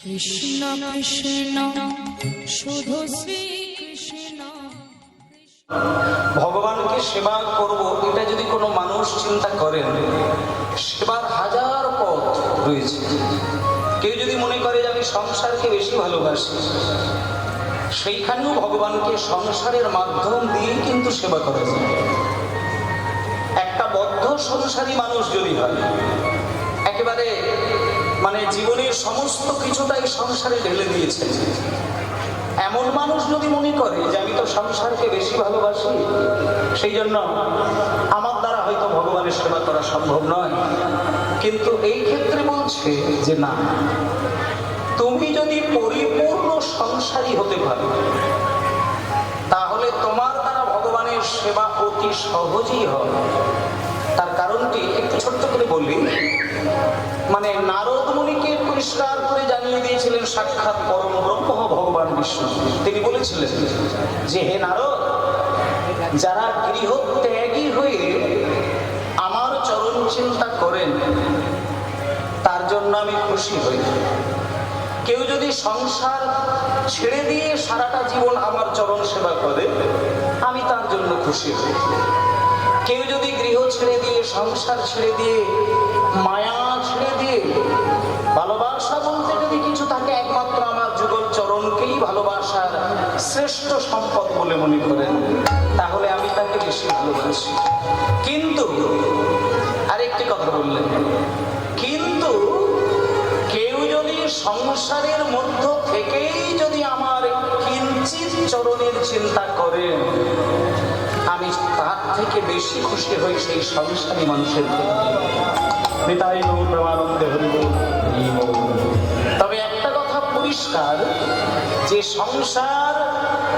কৃষ্ণ কৃষ্ণ শুধু শ্রী কৃষ্ণ। ভগবানকে সেবা করব এটা যদি কোনো মানুষ চিন্তা করেন, সেবার হাজার পথ রয়েছে। কেউ যদি মনে করে যে আমি সংসারকে বেশি ভালোবাসি, সেইখানেও ভগবানকে সংসারের মাধ্যম দিয়েই কিন্তু সেবা করা যায়। একটা বদ্ধ সংসারী মানুষ যদি হয়, একেবারে জীবনের সমস্ত কিছুটাই সংসারে ঢেলে দিয়েছে, এমন মানুষ যদি মনে করে যে আমি তো সংসারকে বেশি ভালোবাসি, সেই জন্য আমার দ্বারা হয়তো ভগবানের সেবা করা সম্ভব নয়, কিন্তু এই ক্ষেত্রে বলছে যে না, তুমি যদি পরিপূর্ণ সংসারী হতে পারো, তাহলে তোমার দ্বারা ভগবানের সেবা অতি সহজেই হয়। তার কারণটি একটু ছোট্ট করে বলি। নারদ মুনিকে পরিষ্কার করে জানিয়ে দিয়েছিলেন সাক্ষাৎ পরম ব্রহ্ম ভগবান বিষ্ণু। তিনি বলেছিলেন যে হে নারদ, যারা গৃহত্যাগী হয়ে আমার চরণ চিন্তা করেন, তার জন্য আমি খুশি হই। কেউ যদি সংসার ছেড়ে দিয়ে সারাটা জীবন আমার চরণ সেবা করে, আমি তার জন্য খুশি হই। কেউ যদি গৃহ ছেড়ে দিয়ে, সংসার ছেড়ে দিয়ে, মায়া ছেড়ে দিয়ে, ভালোবাসা বলতে যদি কিছু থাকে, একমাত্র আমার যুগল চরণকেই ভালোবাসার শ্রেষ্ঠ সম্পদ বলে মনে করেন, তাহলে আমি তাকে বেশি ভালোবাসি। কিন্তু আরেকটি কথা বললেন, কিন্তু কেউ যদি সংসারের মধ্য থেকেই যদি আমার কিঞ্চিত চরণের চিন্তা করেন, আমি তার থেকে বেশি খুশি হই সেই সংসারী মানুষের তবে একটা কথা পরিষ্কার, যে সংসার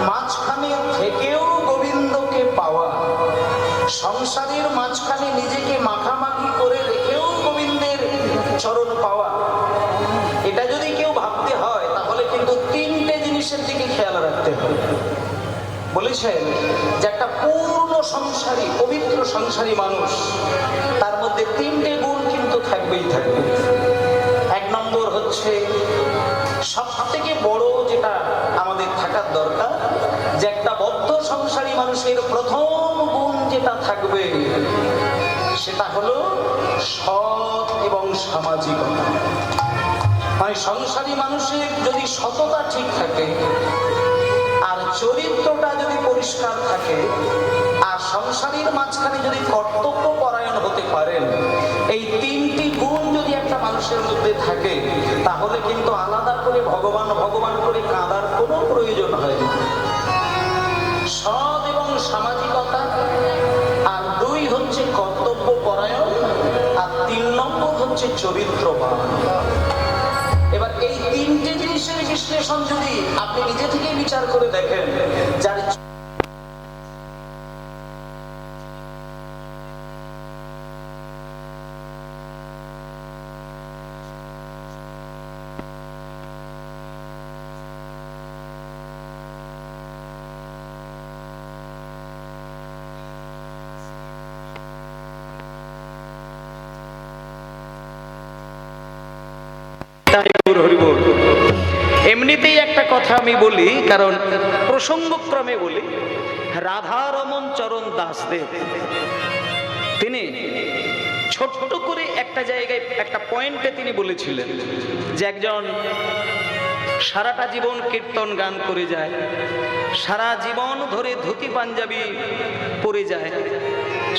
মাঝখানে থেকেও গোবিন্দকে পাওয়া, সংসারের মাঝখানে নিজেকে মাখামাখি করে রেখেও গোবিন্দের চরণ পাওয়া, এটা যদি কেউ ভাবতে হয়, তাহলে কিন্তু তিনটে জিনিসের দিকে খেয়াল রাখতে হবে। বলেছেন যে একটা পূর্ণ সংসারী, পবিত্র সংসারী মানুষ, তার মধ্যে তিনটে গুণ কিন্তু থাকবেই থাকবে। এক নম্বর হচ্ছে সব থেকে বড় যেটা আমাদের থাকার দরকার, যে একটা বদ্ধ সংসারী মানুষের প্রথম গুণ যেটা থাকবে, সেটা হলো সৎ এবং সামাজিকতা। সংসারী মানুষের যদি সততা ঠিক থাকে, আর চরিত্রটা যদি পরিষ্কার থাকে, আর সংসারের মাঝখানে যদি কর্তব্য পরায়ণ হতে পারেন, এই তিনটি গুণ যদি একটা মানুষের মধ্যে থাকে, তাহলে কিন্তু আলাদা করে ভগবান ভগবান করে কাঁদার কোনো প্রয়োজন হয় না। সৎ এবং সামাজিকতা, আর দুই হচ্ছে কর্তব্য পরায়ণ, আর তিন নম্বর হচ্ছে চরিত্রবান। এবার এই তিনটে জিনিসের বিশ্লেষণ যদি আপনি নিজে থেকে বিচার করে দেখেন, যার এমনিতেই একটা কথা আমি বলি, কারণ প্রসঙ্গক্রমে বলি। রাধারমন চরণ দাসদেব তিনি ছোট্ট করে একটা জায়গায়, একটা পয়েন্টে তিনি বলেছিলেন যে একজন সারাটা জীবন কীর্তন গান করে যায়, সারা জীবন ধরে ধুতি পাঞ্জাবি পরে যায়,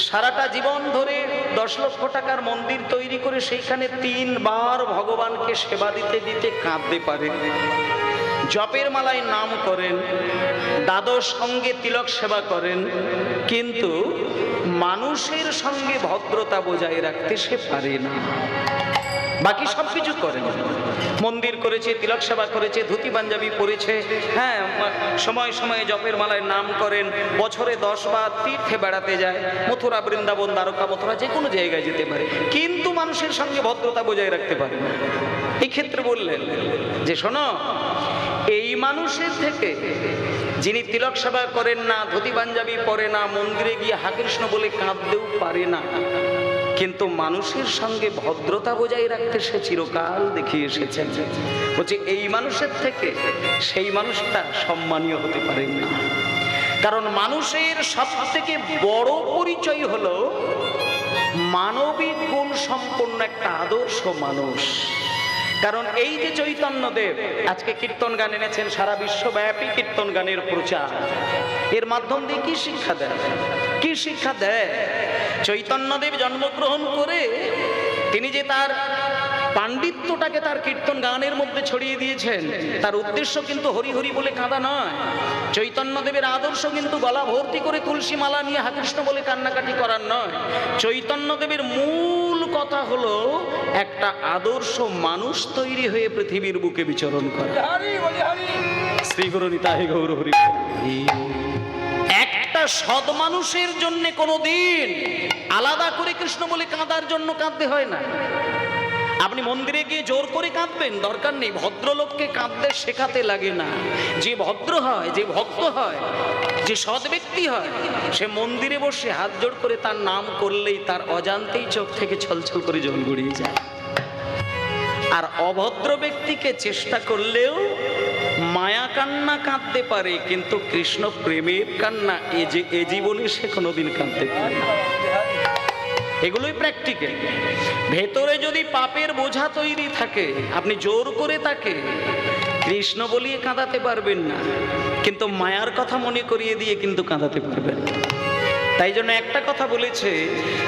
সারাটা জীবন ধরে 10 লক্ষ টাকার মন্দির তৈরি করে সেইখানে 3 বার ভগবানকে সেবা দিতে দিতে কাঁদতে পারে, জপের মালায় নাম করেন, দ্বাদশ সঙ্গে তিলক সেবা করেন, কিন্তু মানুষের সঙ্গে ভদ্রতা বজায় রাখতে সে পারে না। বাকি সবকিছু করেন, মন্দির করেছে, তিলক সেবা করেছে, ধুতি পাঞ্জাবি পরেছে, হ্যাঁ, সময় সময়ে জপের মালায় নাম করেন, বছরে 10 বার তীর্থে বেড়াতে যায়, মথুরা, বৃন্দাবন, দ্বারকা, মথুরা, যে কোনো জায়গায় যেতে পারে, কিন্তু মানুষের সঙ্গে ভদ্রতা বজায় রাখতে পারে না। এই ক্ষেত্রে বললেন যে শোনো, এই মানুষের থেকে যিনি তিলক সেবা করেন না, ধুতি পাঞ্জাবি পরে না, মন্দিরে গিয়ে হা কৃষ্ণ বলে কাঁদতেও পারে না, কিন্তু মানুষের সঙ্গে ভদ্রতা বজায় রাখতে সে চিরকাল দেখিয়ে এসেছেন। বলছি এই মানুষের থেকে সেই মানুষটা সম্মানীয় হতে পারেন না। কারণ মানুষের সব থেকে বড় পরিচয় হলো মানবিক গুণ সম্পন্ন একটা আদর্শ মানুষ। কারণ এই যে চৈতন্যদেব আজকে কীর্তন গান এনেছেন, সারা বিশ্বব্যাপী কীর্তন গানের প্রচার, এর মাধ্যম দিয়ে কি শিক্ষা দেয়? কি শিক্ষা দেয়? চৈতন্যদেব জন্মগ্রহণ করে তিনি যে তার পাণ্ডিত্যটাকে তার কীর্তন গানের মধ্যে ছড়িয়ে দিয়েছেন, তার উদ্দেশ্য কিন্তু হরি হরি বলে কাঁদা নয়। চৈতন্যদেবের আদর্শ কিন্তু গলা ভর্তি করে তুলসী মালা নিয়ে হা কৃষ্ণ বলে কান্নাকাটি করার নয়। চৈতন্যদেবের মূল কথা হলো একটা আদর্শ মানুষ তৈরি হয়ে পৃথিবীর বুকে বিচরণ করা। শ্রী গুরু নিতাই গৌর হরি। একটা সৎ মানুষের জন্য কোনোদিন আলাদা করে কৃষ্ণ বলে কাঁদার জন্য কাঁদতে হয় না। আপনি মন্দিরে গিয়ে জোর করে কাঁদবেন, দরকার নেই। ভদ্রলোককে কাঁদতে শেখাতে লাগে না। যে ভদ্র হয়, যে ভক্ত হয়, যে সৎ ব্যক্তি হয়, সে মন্দিরে বসে হাত জোড় করে তার নাম করলেই তার অজান্তেই চোখ থেকে ছলছল করে জল গড়িয়ে যায়। আর অভদ্র ব্যক্তিকে চেষ্টা করলেও মায়া কান্না কাঁদতে পারে, কিন্তু কৃষ্ণ প্রেমের কান্না এ জীবনে সে কোনোদিন কাঁদতে পারে না। এগুলোই প্র্যাকটিক্যাল। ভেতরে যদি পাপের বোঝা তৈরি থাকে, আপনি জোর করে তাকে কৃষ্ণ বলিয়ে কাঁদাতে পারবেন না, কিন্তু মায়ার কথা মনে করিয়ে দিয়ে কিন্তু কাঁদাতে পারবেন। তাই জন্য একটা কথা বলেছে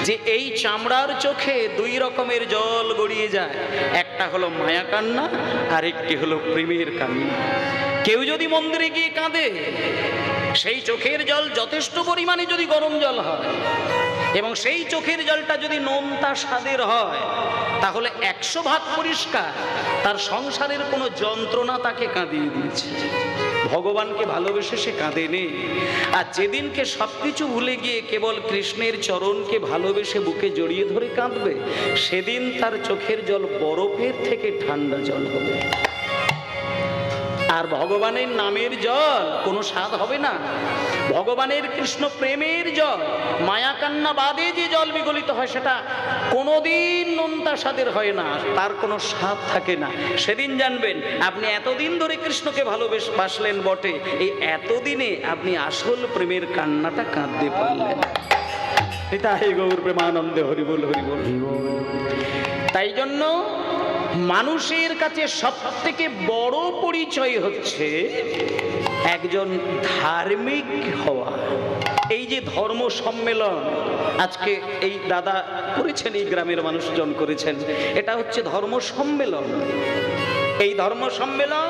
যে এই চামড়ার চোখে দুই রকমের জল গড়িয়ে যায়, একটা হলো মায়া কান্না আর একটি হলো প্রেমের কান্না। কেউ যদি মন্দিরে গিয়ে কাঁদে, সেই চোখের জল যথেষ্ট পরিমাণে যদি গরম জল হয় এবং সেই চোখের জলটা যদি নোনতা স্বাদের হয়, তাহলে 100 ভাগ পরিষ্কার তার সংসারের কোনো যন্ত্রণা তাকে কাঁদিয়ে দিয়েছে। ভগবানকে ভালোবেসে সে কাঁদেনি। আর যেদিনকে সবকিছু ভুলে গিয়ে কেবল কৃষ্ণের চরণকে ভালোবেসে বুকে জড়িয়ে ধরে কাঁদবে, সেদিন তার চোখের জল বরফের থেকে ঠান্ডা জল হবে। আর ভগবানের নামের জল কোনো স্বাদ হবে না। ভগবানের কৃষ্ণ প্রেমের জল, মায়া কান্না বাদে যে জল বিগলিত হয়, সেটা কোনোদিন নোনতা স্বাদের হয় না, তার কোনো স্বাদ থাকে না। সেদিন জানবেন আপনি এতদিন ধরে কৃষ্ণকে ভালোবাসলেন বটে, এই এতদিনে আপনি আসল প্রেমের কান্নাটা কাঁদতে পারলেন। এটা হে গৌর প্রেমানন্দে হরি বল হরি বল। তাই জন্য মানুষের কাছে সবথেকে বড় পরিচয় হচ্ছে একজন ধার্মিক হওয়া। এই যে ধর্ম সম্মেলন আজকে এই দাদা করেছেন, এই গ্রামের মানুষজন করেছেন, এটা হচ্ছে ধর্ম সম্মেলন। এই ধর্ম সম্মেলন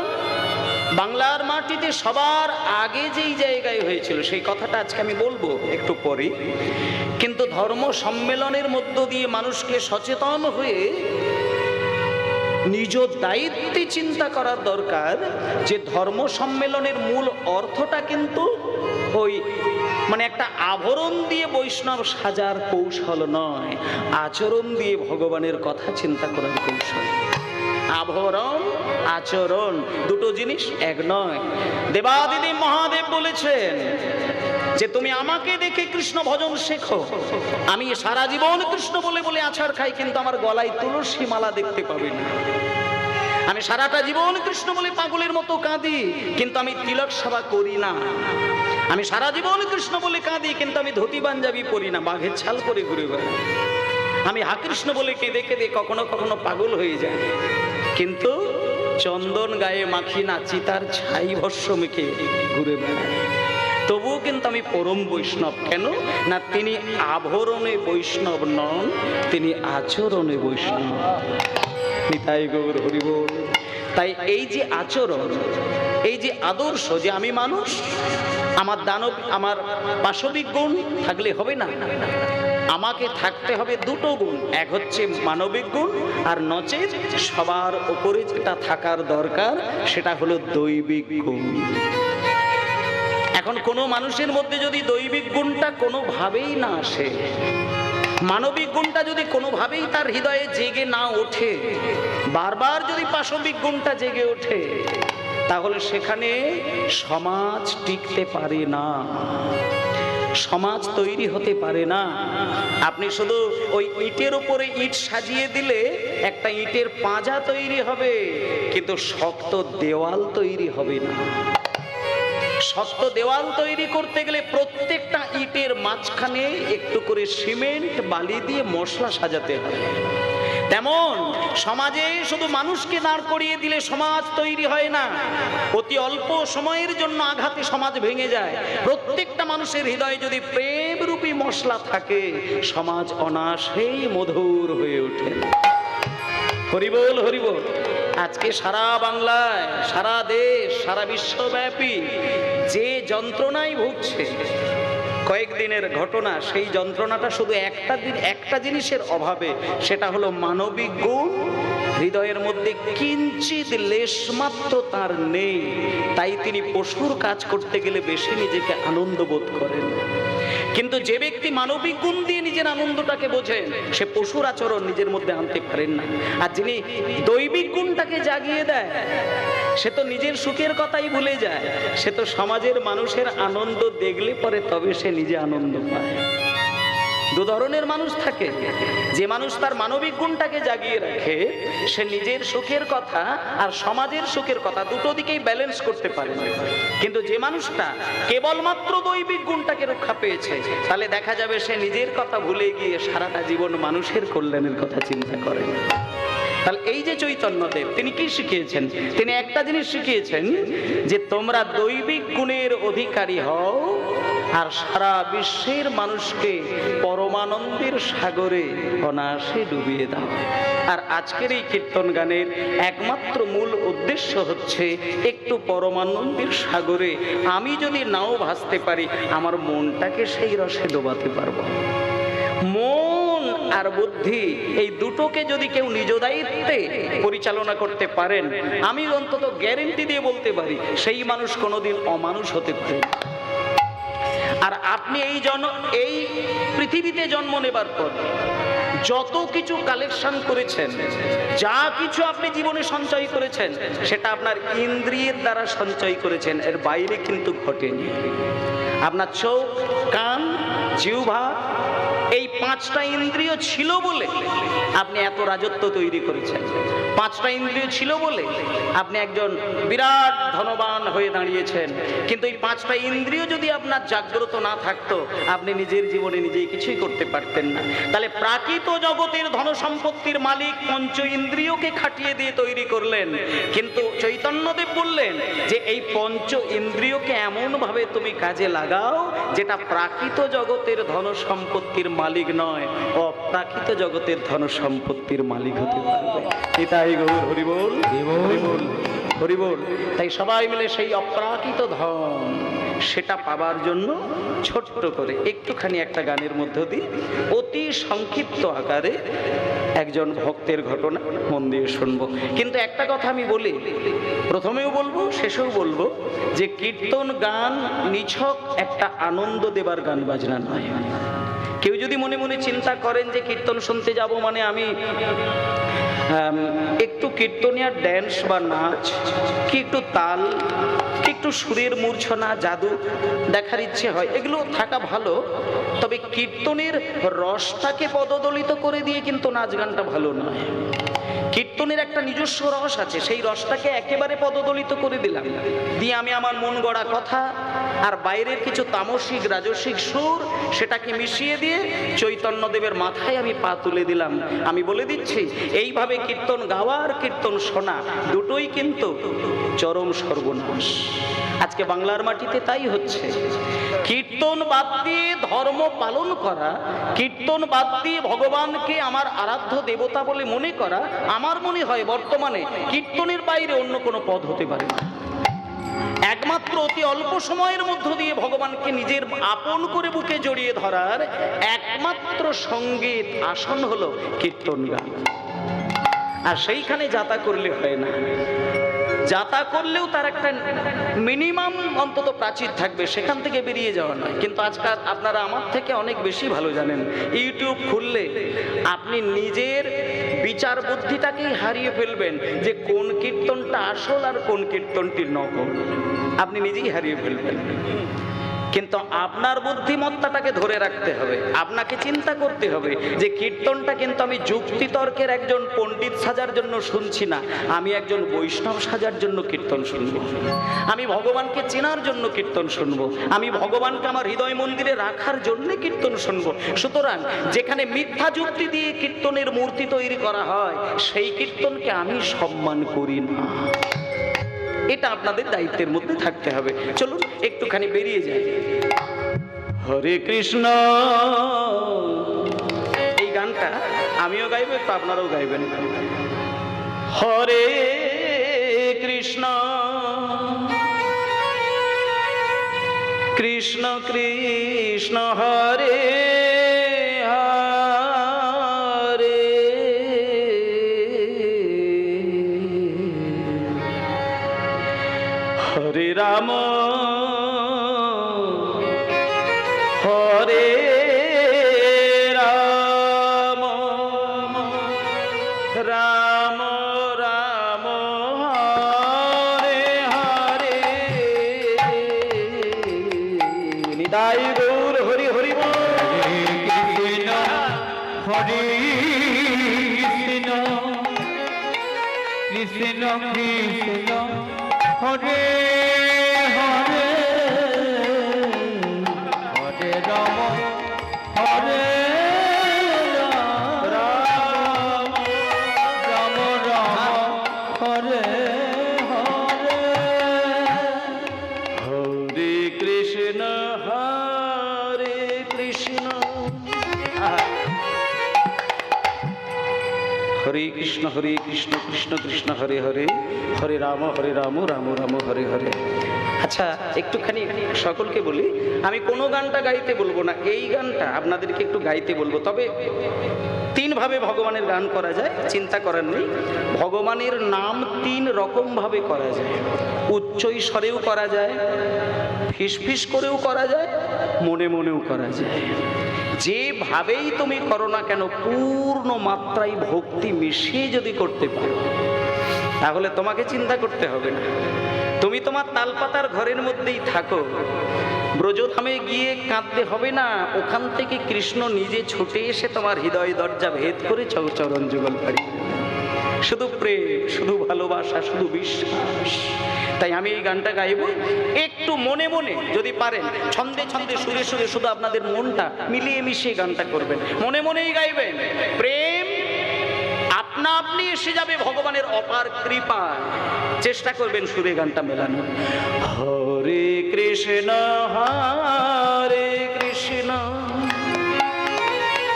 বাংলার মাটিতে সবার আগে যেই জায়গায় হয়েছিল, সেই কথাটা আজকে আমি বলবো একটু পরে। কিন্তু ধর্ম সম্মেলনের মধ্য দিয়ে মানুষকে সচেতন হয়ে নিজ দায়িত্বে চিন্তা করার দরকার যে ধর্ম সম্মেলনের মূল অর্থটা কিন্তু ওই একটা আভরণ দিয়ে বৈষ্ণব সাজার কৌশল নয়, আচরণ দিয়ে ভগবানের কথা চিন্তা করার কৌশল। আভরণ আচরণ দুটো জিনিস এক নয়। দেবাদিদেব মহাদেব বলেছেন যে তুমি আমাকে দেখে কৃষ্ণ ভজন শেখো। আমি সারা জীবন কৃষ্ণ বলে বলে আছাড় খাই, কিন্তু আমার গলায় তুলসী মালা দেখতে পাবে না। আমি সারাটা জীবন কৃষ্ণ বলে পাগলের মতো কাঁদি, কিন্তু আমি তিলক সেবা করি না। আমি সারা জীবন কৃষ্ণ বলে কাঁদি, কিন্তু আমি ধুতি পাঞ্জাবি পরি না, বাঘের ছাল পরে ঘুরে বেড়াই। আমি হা কৃষ্ণ বলে কেঁদে কেঁদে কখনো কখনো পাগল হয়ে যায়, কিন্তু চন্দন গায়ে মাখি না, চিতার ছাই ভস্য মেখে ঘুরে বেড়াই। তবুও কিন্তু আমি পরম বৈষ্ণব। কেন না, তিনি আভরণে বৈষ্ণব নন, তিনি আচরণে বৈষ্ণব। নিতাই গৌর হরি বল। তাই এই যে আচরণ, এই যে আদর্শ, যে আমি মানুষ, আমার পাশবিক গুণ থাকলে হবে না, আমাকে থাকতে হবে দুটো গুণ। এক হচ্ছে মানবিক গুণ, আর নচেত সবার উপরে যেটা থাকার দরকার সেটা হলো দৈবিক গুণ। এখন কোনো মানুষের মধ্যে যদি দৈবিক গুণটা কোনোভাবেই না আসে, মানবিক গুণটা যদি কোনোভাবেই তার হৃদয়ে জেগে না ওঠে, বারবার যদি পাশবিক গুণটা জেগে ওঠে, তাহলে সেখানে সমাজ টিকতে পারে না। সমাজ তৈরি হতে পারে না। আপনি শুধু ওই ইটের উপরে ইট সাজিয়ে দিলে একটা ইটের পাঁজা তৈরি হবে, কিন্তু শক্ত দেওয়াল তৈরি হবে না। শক্ত দেওয়াল তৈরি করতে গেলে প্রত্যেকটা ইটের মাঝখানে একটু করে সিমেন্ট বালি দিয়ে মশলা সাজাতে হবে। তেমন সমাজে শুধু মানুষকে দাঁড় করিয়ে দিলে সমাজ তৈরি হয় না। অতি অল্প সময়ের জন্য আঘাতে সমাজ ভেঙে যায়। প্রত্যেকটা মানুষের হৃদয়ে যদি প্রেম রূপী মশলা থাকে, সমাজ অনায়াসেই মধুর হয়ে ওঠে। হরিবোল হরিবোল। আজকে সারা বাংলায়, সারা দেশ, সারা বিশ্বব্যাপী যে যন্ত্রণায় ভুগছে, কয়েকদিনের ঘটনা, সেই যন্ত্রণাটা শুধু একটা জিনিসের অভাবে, সেটা হলো মানবিক গুণ হৃদয়ের মধ্যে কিঞ্চিত লেশমাত্র তার নেই। তাই তিনি পশুর কাজ করতে গেলে বেশি নিজেকে আনন্দ বোধ করেন। কিন্তু যে ব্যক্তি মানবিক গুণ দিয়ে নিজের আনন্দটাকে বোঝেন, সে পশুর আচরণ নিজের মধ্যে আনতে পারেন না। আর যিনি দৈবিক গুণটাকে জাগিয়ে দেয়, সে তো নিজের সুখের কথাই ভুলে যায়। সে তো সমাজের মানুষের আনন্দ দেখলে পরে তবে সে নিজে আনন্দ পায়। দু ধরনের মানুষ থাকে। যে মানুষ তার মানবিক গুণটাকে জাগিয়ে রাখে, সে নিজের সুখের কথা আর সমাজের সুখের কথা দুটো দিকেই ব্যালেন্স করতে পারে। কিন্তু যে মানুষটা কেবলমাত্র দৈবিক গুণটাকে রক্ষা পেয়েছে, তাহলে দেখা যাবে সে নিজের কথা ভুলে গিয়ে সারাটা জীবন মানুষের কল্যাণের কথা চিন্তা করে। তাহলে এই যে চৈতন্যদেব, তিনি কি শিখিয়েছেন? তিনি একটা জিনিস শিখিয়েছেন, যে তোমরা দৈবিক গুণের অধিকারী হও আর সারা বিশ্বের মানুষকে পরমানন্দের সাগরে অনায়াসে ডুবিয়ে দাও। আর আজকের এই কীর্তন গানের একমাত্র মূল উদ্দেশ্য হচ্ছে একটু পরমানন্দের সাগরে আমি যদি নাও ভাসতে পারি, আমার মনটাকে সেই রসে ডোবাতে পারবো। মন আর বুদ্ধি এই দুটোকে যদি কেউ নিজ দায়িত্বে পরিচালনা করতে পারেন, আমি অন্তত গ্যারেন্টি দিয়ে বলতে পারি সেই মানুষ কোনোদিন অমানুষ হতে পারে। আর আপনি এই পৃথিবীতে জন্ম নেবার পর যত কিছু কালেকশন করেছেন, যা কিছু আপনি জীবনে সঞ্চয় করেছেন, সেটা আপনার ইন্দ্রিয়ের দ্বারা সঞ্চয় করেছেন, এর বাইরে কিন্তু ঘটেনি। আপনার চোখ, কান, জিহ্বা, এই পাঁচটা ইন্দ্রিয় ছিল বলে আপনি এত রাজত্ব তৈরি করেছেন। পাঁচটা ইন্দ্রিয় ছিল বলে আপনি একজন বিরাট ধনবান হয়ে দাঁড়িয়েছেন। কিন্তু এই পাঁচটা ইন্দ্রিয় যদি আপনার জাগ্রত না থাকতো, আপনি নিজের জীবনে নিজেই কিছুই করতে পারতেন না। তাহলে প্রাকৃত জগতের ধন সম্পত্তির মালিক পঞ্চ ইন্দ্রিয়কে খাটিয়ে দিয়ে তৈরি করলেন। কিন্তু চৈতন্যদেব বললেন যে এই পঞ্চ ইন্দ্রিয়কে এমন ভাবে তুমি কাজে লাগাও যেটা প্রাকৃত জগতের ধন সম্পত্তির মালিক নয়, অপ্রাকৃত জগতের ধন সম্পত্তির মালিক হতে পারবে। এটাই গৌর হরিবোল হরিবোল হরিবোল। তাই সবাই মিলে সেই অপ্রাকৃত ধন, সেটা পাবার জন্য ছোট্ট করে একটুখানি একটা গানের মধ্য দিয়ে অতি সংক্ষিপ্ত আকারে একজন ভক্তের ঘটনা মন দিয়ে শুনবো। কিন্তু একটা কথা আমি বলি, প্রথমেও বলবো শেষেও বলবো, যে কীর্তন গান নিছক একটা আনন্দ দেবার গান বাজনা নয়। কেউ যদি মনে মনে চিন্তা করেন যে কীর্তন শুনতে যাব মানে আমি একটু কীর্তনিয়া ড্যান্স বা নাচ, কি একটু তাল, কি একটু সুরের মূর্ছনা, জাদু দেখার ইচ্ছে হয়, এগুলো থাকা ভালো। তবে কীর্তনের রসটাকে পদদলিত করে দিয়ে কিন্তু নাচ গানটা ভালো নয়। কীর্তনের একটা নিজস্ব রস আছে, সেই রসটাকে একেবারে পদদলিত করে দিলাম, দিয়ে আমি আমার মন গড়া কথা আর বাইরের কিছু তামসিক রাজসিক সুর সেটাকে মিশিয়ে দিয়ে চৈতন্যদেবের মাথায় আমি পা তুলে দিলাম। আমি বলে দিচ্ছি, এইভাবে কীর্তন গাওয়া আর কীর্তন শোনা দুটোই কিন্তু চরম সর্বনাশ। আজকে বাংলার মাটিতে তাই হচ্ছে। কীর্তন বাদ দিয়ে ধর্ম পালন করা, কীর্তন বাদ দিয়ে ভগবানকে আমার আরাধ্য দেবতা বলে মনে করা, আমার মনে হয় বর্তমানে কীর্তনের বাইরে অন্য কোনো পথ হতে পারে না। একমাত্র অতি অল্প সময়ের মধ্য দিয়ে ভগবানকে নিজের আপন করে বুকে জড়িয়ে ধরার একমাত্র সঙ্গীত আসন হলো কীর্তন গান। আর সেইখানে যাতা করলে হয় না। যাতা করলেও তার একটা মিনিমাম অন্তত প্রাচীর থাকবে, সেখান থেকে বেরিয়ে যাওয়া নয়। কিন্তু আজকাল আপনারা আমার থেকে অনেক বেশি ভালো জানেন, ইউটিউব খুললে আপনি নিজের বিচার বুদ্ধিটাকেই হারিয়ে ফেলবেন যে কোন কীর্তনটা আসল আর কোন কীর্তনটি নকল, আপনি নিজেই হারিয়ে ফেলবেন। কিন্তু আপনার বুদ্ধিমত্তাটাকে ধরে রাখতে হবে, আপনাকে চিন্তা করতে হবে যে কীর্তনটা কিন্তু আমি যুক্তিতর্কের একজন পণ্ডিত সাজার জন্য শুনছি না, আমি একজন বৈষ্ণব সাজার জন্য কীর্তন শুনবো, আমি ভগবানকে চেনার জন্য কীর্তন শুনবো, আমি ভগবানকে আমার হৃদয় মন্দিরে রাখার জন্য কীর্তন শুনবো। সুতরাং যেখানে মিথ্যা যুক্তি দিয়ে কীর্তনের মূর্তি তৈরি করা হয় সেই কীর্তনকে আমি সম্মান করি না। এটা আপনাদের দায়িত্বের মধ্যে থাকতে হবে। চলুন একটুখানি বেরিয়ে যাই। হরে কৃষ্ণ, এই গানটা আমিও গাইবো, একটু আপনারাও গাইবেন। হরে কৃষ্ণ কৃষ্ণ কৃষ্ণ হরে হরে, হরে রাম হরে রাম, রাম রাম হরে হরে। নিতাই গৌর হরি হরি বল। কৃষ্ণ হরে কৃষ্ণ কৃষ্ণ কৃষ্ণ হরে হরে, হরে রাম হরে রাম, রাম রাম হরে হরে। হরে কৃষ্ণ হরে কৃষ্ণ, হরে কৃষ্ণ কৃষ্ণ কৃষ্ণ হরে হরে, হরে রাম রাম রাম হরে হরে। আচ্ছা একটুখানি সকলকে বলি, আমি কোনো গানটা গাইতে বলবো না, এই গানটা আপনাদেরকে একটু গাইতে বলবো। তবে তিনভাবে ভগবানের গান করা যায়, চিন্তা করার নেই। ভগবানের নাম তিন রকমভাবে করা যায়, উচ্চই স্বরেও করা যায়, ফিসফিস করেও করা যায়, মনে মনেও করা যায়। যেভাবেই তুমি করো না কেন, পূর্ণ মাত্রায় ভক্তি মিশিয়ে যদি করতে পারো তাহলে তোমাকে চিন্তা করতে হবে না। তুমি তোমার তালপাতার ঘরের মধ্যেই থাকো, ব্রজধামে গিয়ে কাঁদতে হবে না, ওখান থেকে কৃষ্ণ নিজে ছুটে এসে তোমার হৃদয় দরজা ভেদ করে চরণ যুগল পারি। শুধু প্রেম, শুধু ভালোবাসা, শুধু বিশ্বাস। তাই আমি এই গানটা গাইব, একটু মনে মনে যদি পারেন, ছন্দে ছন্দে সুরে সুরে শুধু আপনাদের মনটা মিলিয়ে মিশিয়ে গানটা করবেন, মনে মনেই গাইবেন। প্রেম আপনা আপনি এসে যাবে ভগবানের অপার কৃপা। চেষ্টা করবেন সুরে গানটা মেলানো। হরে কৃষ্ণ হরে কৃষ্ণ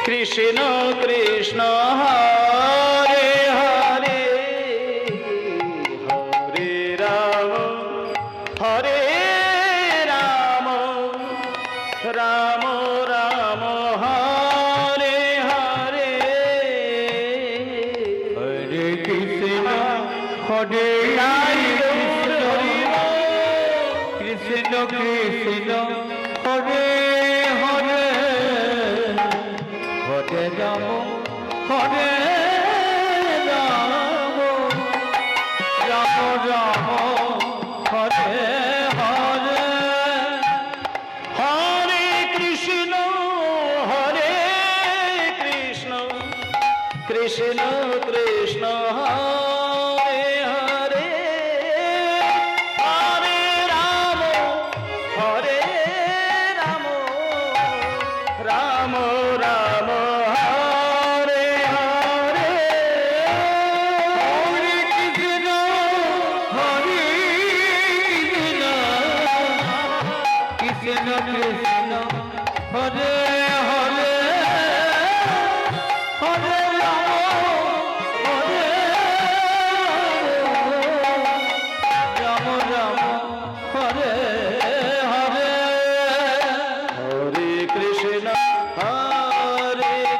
কৃষ্ণ কৃষ্ণ হরে হরে, হরে রাম হরে রাম, রাম রাম হরে হরে। হরে কৃষ্ণ হরে কৃষ্ণ কৃষ্ণ হরে হরে, হরে রাম হরে রাম, রাম রাম হরে হরে। হরে কৃষ্ণ কৃষ্ণ কৃষ্ণ হরে হরে, হরে রাম রাম রাম হরে হরে। হরে কৃষ্ণ হরে কৃষ্ণ কৃষ্ণ হরে হরে, হরে রাম হরে রাম, রাম হরে হরে। হরে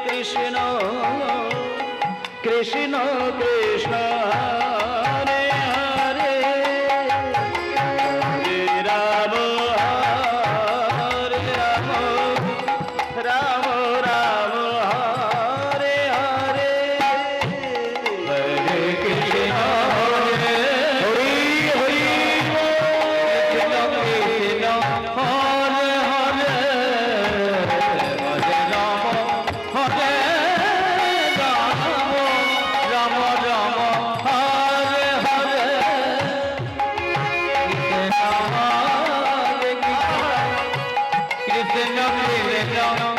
কৃষ্ণ কৃষ্ণ কৃষ্ণ হরে হরে, হরে রাম কৃষ্ণ